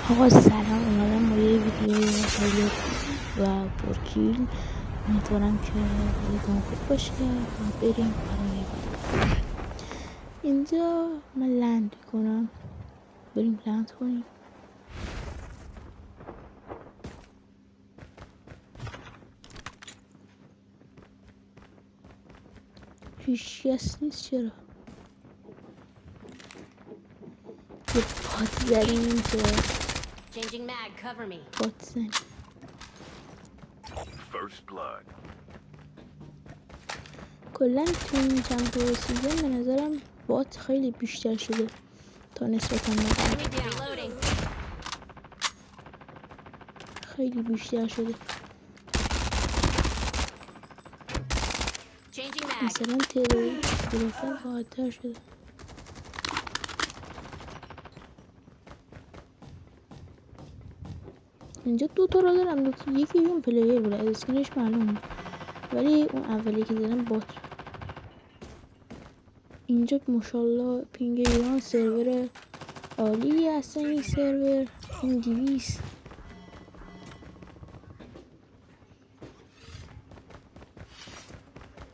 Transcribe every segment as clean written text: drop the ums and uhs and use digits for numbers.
آقا سلام، اومدم با یه ویدیو خیلی و پرکیل. امیدوارم که حالتون خوب باشه و بریم برای ویدیو. اینجا من لند کنم، بریم لند کنیم. هیچکس نیست، چرا یه پات زدیم اینجا. پات زدیم کلن تو این چند تا سیزن به نظرم بات خیلی بیشتر شده تا نسبتا قبل. خیلی بیشتر شده. مثلا تعداد گرفتن راحت‌تر شده. اینجا دو تا را دارم، یکی اون پلیر بود، از اسکنش معلوم بود، ولی اون اولی که دارم بات. اینجا ماشاءالله پینگ ایران سرور عالی هستن. این سرور این 200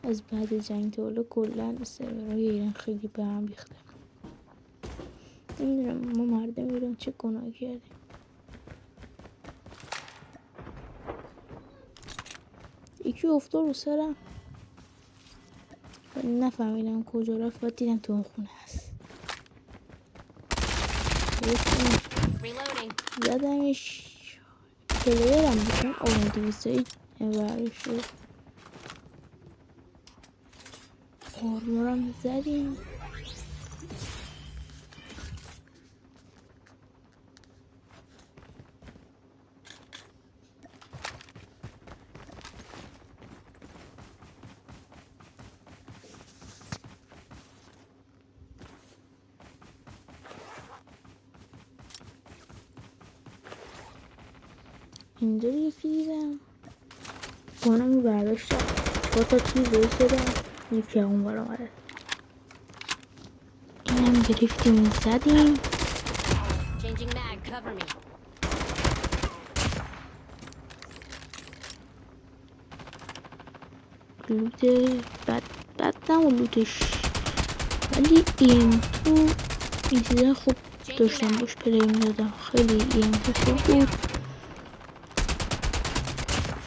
از بعد جنگ تا حالا کلا سرورهای ایران خیلی به هم ریخته. نمیدونم ما مردم ایران چه گناه کردیم. یکی افتاد رو سرم ولی نفهمیدم کجا رفت و دیدم تو اون خونه هست. زدمش. پلیرم بکن آن 200 برش شد. آرمورم زدیم. اینجا یکی دیدم بانمو برداشتم، 4 تا تیر روی شدم، یکی اون برام آره. اینم گرفتیم زدیم. لوت بد نمون لوتش، ولی این تو این چیزا خوب داشتم باش پلی میدادم. خیلی این تو خوب بود.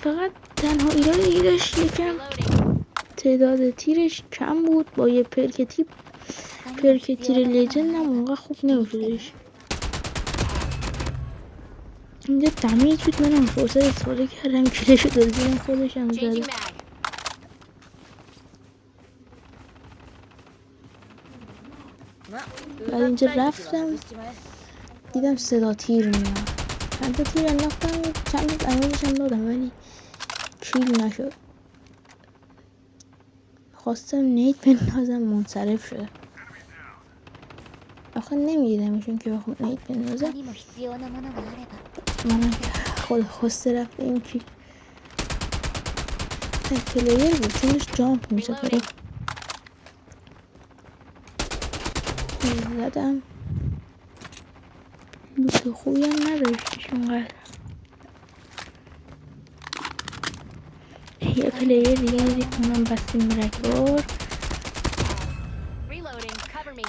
فقط تنها ایرادی داشت یکم تعداد تیرش کم بود. با یه پرک تیر لیجند هم اونقدر خوب نمیشدش. اینجا دمیج بود، منم فرصت استفاده کردم کلشو دادیم خودش هم زده. بعد اینجا رفتم دیدم صدا تیر میاد، چند تا تیر انداختم، چند تا دمیجش هم دادم ولی کیل نشد. خواستم نیت بندازم منصرف شده. آخه نمیدیدمشون که بخوام نیت بندازم. من خود خواسته رفته این کیل. تک پلیر بود، تیمش جامپ میزد. زدم لوت خوبی هم نداشتش اونقدر. یه پلیر دیگه دیدیم اونم بستیم رکبار.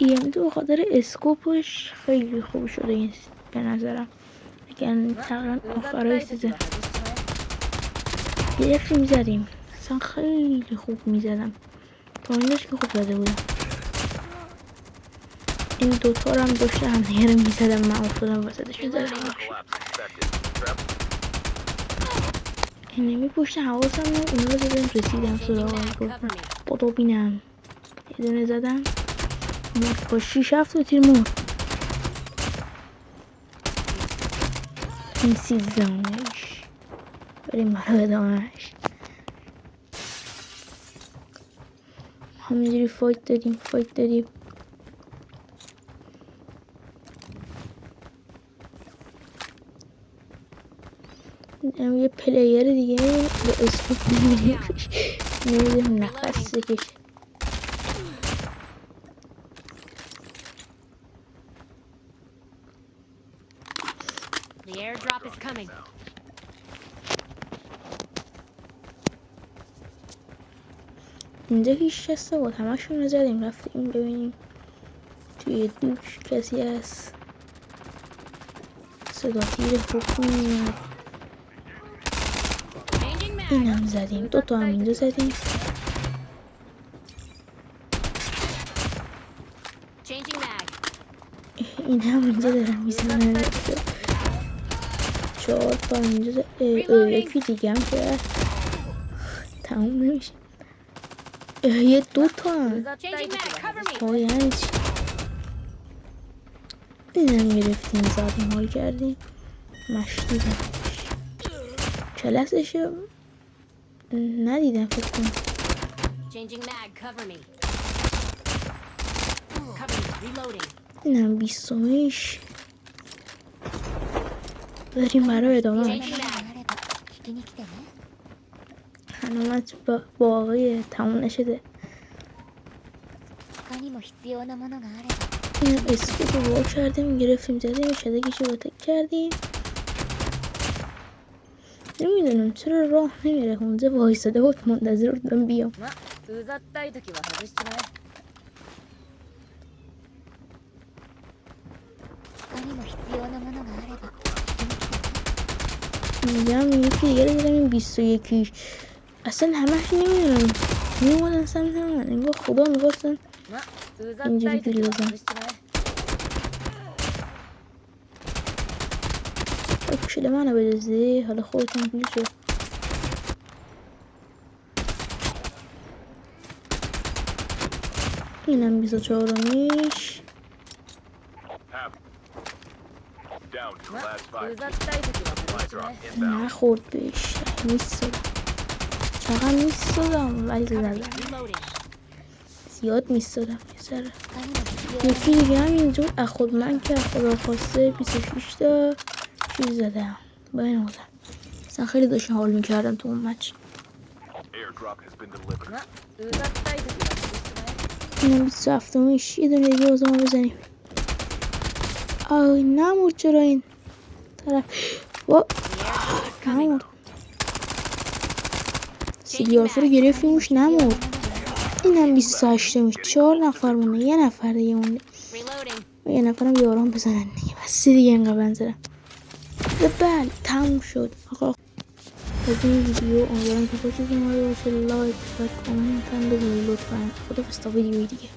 EM2 خاطر اسکوپش خیلی خوب شده این به نظرم. اگر تقریبا آخرای سیزن گرفتیم زدیم، اصلا خیلی خوب میزدم تا اینش که خوب زده بودم. این دوتا رو هم داشته هم دیگه رو میزدم، من افتادم وسطش میزدم. اینمی پشت حواسم رو اون رو زدم، رسیدم سراغ بادو بینم. یه دونه زدم مرد با 6-7 تیر مرد. این 13 بریم برای ادامهش. همینجوری فایت دادیم. یه پلیر دیگه به اسکوپ نمیدونم نفس بکشه. The airdrop is coming. اینجا هیچ کس نبود، همشون رو زدیم رفتیم ببینیم توی دوش کسی هست. صدا تیر خوب میاد. Changing mag. این هم زدیم، دوتا هم اینجا زدیم. Changing mag. این هم اینجا دارم میزنم. 4 تا اینجا یکی دیگه هم که تموم نمیشه. یه 2 تا هم Changing mag. Cover me. وای یعنی چی؟ این هم گرفتیم زدیم حال کردیم. مشتی زدیمش کلاسشو ندیدم فکر کنم. Changing mag. Cover me. Cover me. Reloading. اینم 20میش. بریم برای ادامه. Changing mag. هنوز با آقای تموم نشده. اینم اسکیپ رو با کردیم گرفتیم زدیم شدگیشو با تک کردیم. نمیدونم چرا راه نمیره. اونجا وایساده بود منتظر بودم بیام. میگم یکی دیگه رو دیدم این 21 اصلا همش نمیدونم میومدن سمت من انگار خدا میخواستن اینجوری بیل بزن. کشل منو بدازی حالا خودتون بیل شد. اینم 24میش. نخورد بهش میستادم چقدر میستادم ولی زدم زیاد میستادم یه یکی دیگه هم اینجا اخود من که خدا خواسته 26 تا چیز زدم با این آدم اصلا خیلی داشتم حال میکردم تو اون مچ. اینم 27میش. یه دونه دیگه بازم بزنیم. آی نمورد چرا این طرف و نمورد. سیلیارفو رو گرفتیمش نمورد. اینم 28میش. 4 نفر مونه. یه نفر دیگه مونه. و یه نفرم بیارم بزنن دیگه. بس دیگه اینقدر بنزرم. بله تموم شد. آقا از این ویدیو امیدوارم که خوشتون اومده باشه. لایک و کامنت هم بدید لطفا. خدا تا ویدیوی دیگه.